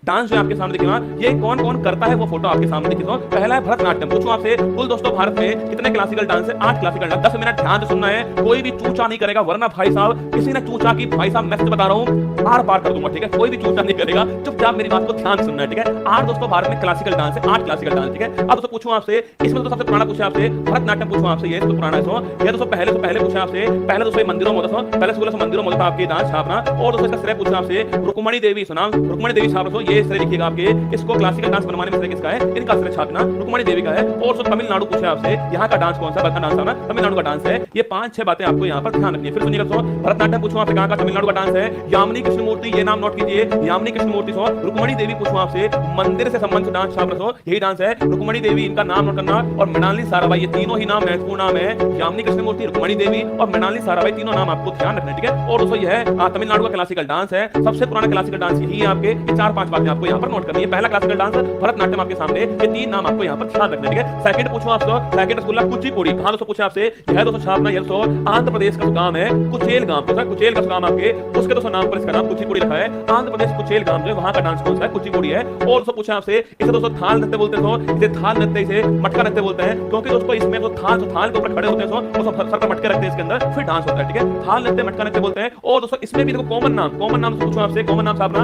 Dance जो आपके सामने दिखेगा, ये कौन कौन करता है वो फोटो आपके सामने दिखेगा। पहला है भरतनाट्यम। पूछूं आपसे, कुल दोस्तों भारत में कितने क्लासिकल डांस है? 8 क्लासिकल डांस। 10 मिनट ध्यान से सुनना है, कोई भी चूचा नहीं करेगा, वरना भाई साहब किसी ने चूचा की, भाई साहब मैं सच बता रहा हूं, आर पार कर दूंगा, ठीक है? कोई भी चूचा नहीं करेगा, चुपचाप मेरी बात को ध्यान से सुनना है, ठीक है? 8 दोस्तों भारत में क्लासिकल डांस है, 8 क्लासिकल डांस, ठीक है? अब दोस्तों पूछूं आपसे, इसमें तो सबसे पुराना पूछा आपसे भरतनाट्यम, पूछूं आपसे, ये तो पुराना है ये दोस्तों पहले पूछा आपसे, पहले दोस्तों मंदिरों में होता था, पहले स्कूल से मंदिरों में होता था आपके डांस छापना। और दोस्तों इसका श्रेय पूछा आपसे रुक्मणी देवी, सुना रुक्मणी देवी छाप, ये श्रेय लिखिएगा आपके, इसको क्लासिकल डांस बनवाने में श्रेय किसका है? इनका श्रेय छापना रुक्मणी देवी का है। और तो तमिलनाडु पूछा आपसे, यहाँ का डांस कौन सा? भरतनाट्यम डांस है ना, तमिलनाडु का डांस है। ये 5-6 बातें आपको यहाँ पर ध्यान रखनी है। फिर सुनिएगा दोस्तों, भरतनाट्यम पूछूं आपसे कहाँ का? तमिलनाडु का डांस है। यामिनी कृष्णमूर्ति, ये नाम नोट कीजिए, यामिनी कृष्णमूर्ति। रुक्मणी देवी पूछूं आपसे, मंदिर से संबंधित डांस छाप रहे, यही डांस है रुक्मणी देवी, इनका नाम नोट करना। और मृणालिनी साराभाई, ये तीनों ही नाम महत्वपूर्ण नाम है, यामिनी कृष्णमूर्ति, रुक्मणी देवी और मृणालिनी साराभाई, तीनों नाम आपको ध्यान रखना है, ठीक है? और दोस्तों यह है तमिलनाडु का क्लासिकल डांस है, सबसे पुराना क्लासिकल डांस यही है आपके। ये 4-5 बातें आपको यहाँ पर नोट करनी है। पहला क्लासिकल डांस भरतनाट्यम आपके सामने, ये 3 नाम आपको यहाँ पर ध्यान रखने, ठीक है? सेकंड पूछूं आपसे, सेकंड रसगुल्ला कुचिपुड़ी, कहां दोस्तों पूछा आपसे? यह दोस्तों छापना, ये दोस्तों आंध्र प्रदेश का गांव है कुचेल गांव, तो कुचेल का गांव आपके, उसके दोस्तों नाम पर इसका नाम कुचिपुड़ी रखा है। आंध्र प्रदेश कुचेल गांव जो है, वहां का डांस कौन सा है? कुचिपुड़ी है। और दोस्तों पूछा आपसे, इसे दोस्तों थाल नृत्य बोलते हैं, इसे थाल नृत्य, इसे मटका नृत्य बोलते हैं, क्योंकि दोस्तों इसमें तो थाल के ऊपर खड़े होते हैं, वो सर पर मटके रखते हैं इसके अंदर, फिर डांस होता है, ठीक है? थाल नृत्य, मटका नृत्य बोलते हैं। और दोस्तों इसमें भी देखो कॉमन नाम पूछो आपसे, कॉमन नाम छापना,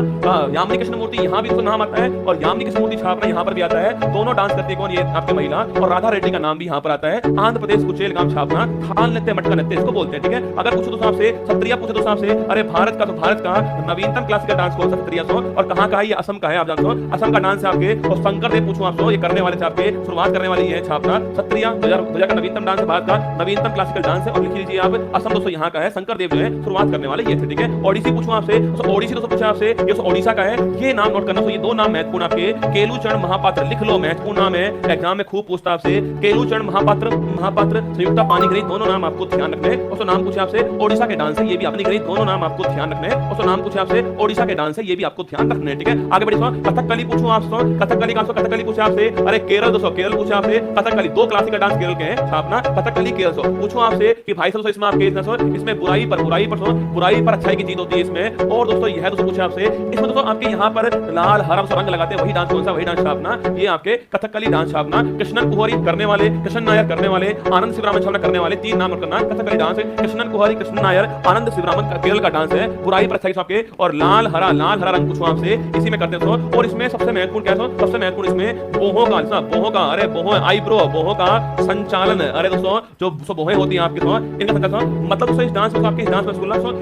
यामिनी कृष्णमूर्ति, यहाँ भी उसका नाम आता है, और यामिनी कृष्णमूर्ति छापना यहाँ पर भी आता है। दोनों डांस करती है कौन? ये आपके महिला। और राधा रेड्डी का नाम भी यहाँ पर आता है। आंध्र प्रदेश कुचेल गांव छापना, थाल नृत्य, मटका नृत्य इसको बोलते हैं, ठीक है? अगर पूछो दोस्तों आपसे सत्रिया, पूछो दोस्तों आपसे, अरे भारत का नवीनतम क्लासिकल डांस कौन सा? सत्रिया और कहाँ का है? ये असम का है, आप जानते हो असम का डांस है आपके। और शंकर देव पूछूं आपसे, ये करने वाले आपके, शुरुआत करने वाली है छापना सत्रिया, 2000 का नवीनतम डांस है, भारत का नवीनतम क्लासिकल डांस है। और लिख लीजिए आप, असम दोस्तों यहाँ का है, शंकर देव जो है शुरुआत करने वाले ये थे, ठीक है? ओडिसी पूछूं आपसे, ओडिसी दोस्तों पूछा आपसे, ये ओडिशा का है, ये नाम नोट करना। ये 2 नाम महत्वपूर्ण आपके, केलूचरण महापात्र, लिख लो, महत्वपूर्ण नाम है, एग्जाम में खूब पूछता आपसे, केलूचरण महापात्र, संयुक्ता पानीग्राही, दोनों नाम आपको ध्यान रखने हैं। और नाम पूछे आपसे ओडिशा के डांस है, ये भी पानीग्राही, दोनों नाम आपको ध्यान रखने हैं। और नाम पूछे आपसे ओडिशा के डांस है, ये भी आपको ध्यान रखने हैं, ठीक है? आगे बढ़िए, कथकली पूछूं आपसे, कथकली का कथकली पूछे आपसे, अरे केरल दोस्तों, केरल पूछे आपसे, कथकली 2 क्लासिकल डांस केरल के हैं, छापना कथकली केरल। पूछूं आपसे कि भाई साहब इसमें आपके इसमें बुराई पर अच्छाई की जीत होती है इसमें। और दोस्तों यह दोस्तों पूछे आपसे, इसमें दोस्तों आपके यहाँ पर लाल हरा रंग लगाते हैं, वही डांस कौन सा? वही डांस छापना, ये आपके कथकली डांस छापना। कृष्णन कुहरी करने वाले, कृष्ण नायर करने वाले, आनंद शिवरामन छापना करने वाले, 3 नाम करना। कथकली डांस है कृष्णन कुहरी, कृष्ण नायर, आनंद शिवरामन, केरल का डांस है। बुराई पर अच्छाई छापके, और लाल हरा रंग पूछो आपसे, इसी में करते हैं। और इसमें सबसे महत्वपूर्ण क्या है? सबसे महत्वपूर्ण इसमें बोहों का, अरे बोहों आईब्रो, बोहों का संचालन, अरे दोस्तों जो बोहें होती हैं आपके, इनका संचालन, मतलब दोस्तों इस डांस में, आपके इस डांस में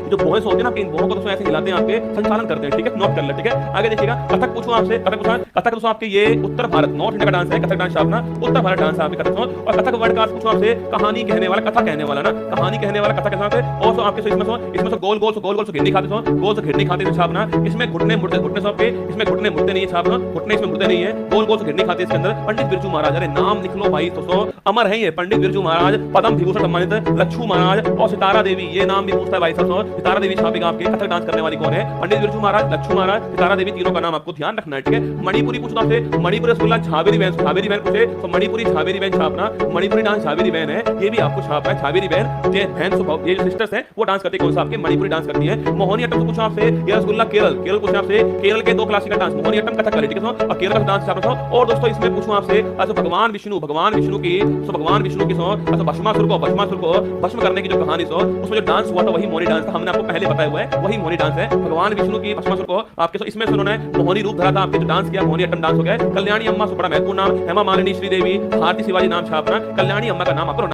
जो बोहें होती है ना, इन बोहों को दोस्तों ऐसे हिलाते हैं, आपके संचालन करते हैं, ठीक है? नोट कर ले, ठीक है? आगे देखिएगा, कथक पूछूं आपसे, कथक दोस्तों आपके ये उत्तर भारत, नॉर्थ इंडिया का डांस है, कथक डांस छापना, उत्तर भारत डांस है आपके कथक। और कथक वर्ड का अर्थ पूछूं आपसे, कहानी कहने वाला, कथा कहने वाला ना, कहानी कहने वाला, कथा कहने वाला। और आपके इसमें गोल से घिरनी खाते, गोल से घिरनी खाते छापना। इसमें घुटने मुड़ते आपके, इसमें घुटने मुड़ते नहीं है छापना, घुटने इसमें मुड़ते नहीं है, गोल से घिरनी खाते इसके अंदर। पंडित बिरजू महाराज, अरे नाम लिख लो भाई दोस्तों, अमर है ये पंडित बिरजू महाराज, पद्म विभूषण सम्मानित लच्छू महाराज। और सितारा देवी, ये नाम भी पूछता है भाई साहब, सितारा देवी छापेगा आपके। कथक डांस करने वाली कौन है? पंडित बिरजू महाराज, लच्छू महाराज, सितारा देवी, तीनों का नाम आपको ध्यान रखना है, ठीक है? मणिपुरी पूछता आपसे, मणिपुरी रसगुल्ला झावेरी बहन पूछे तो मणिपुरी झावेरी बहन छापना, मणिपुरी डांस झावेरी बहन है, ये भी आपको छापना है। झावेरी बहन, ये जो सिस्टर्स है वो डांस करती है, कौन सा? आपके मणिपुरी डांस करती है। मोहिनीअट्टम पूछा आपसे, ये रसगुल्ला केरल पूछा आपसे, केरल के 2 क्लासिकल डांस, मोहिनीअट्टम, कथकली, ठीक है? और केरल का डांस छापना। और दोस्तों इसमें पूछूं आपसे, भगवान विष्णु की भस्मासुर को भस्म करने की जो कहानी उसमें जो डांस हुआ था, वही मोहिनी डांस था, हमने आपको पहले बताया हुआ है, वही मोहिनी डांस है। भगवान विष्णु की भस्मासुर को आपके इसमें उन्होंने मोहिनी रूप धरा था, आपके जो डांस किया, मोहिनीअट्टम डांस हो गया। कल्याणी अम्मा बड़ा महत्वपूर्ण नाम, हेमा मालिनी, श्रीदेवी, भारती शिवाजी नाम छापना, कल्याणी अम्मा का नाम आपको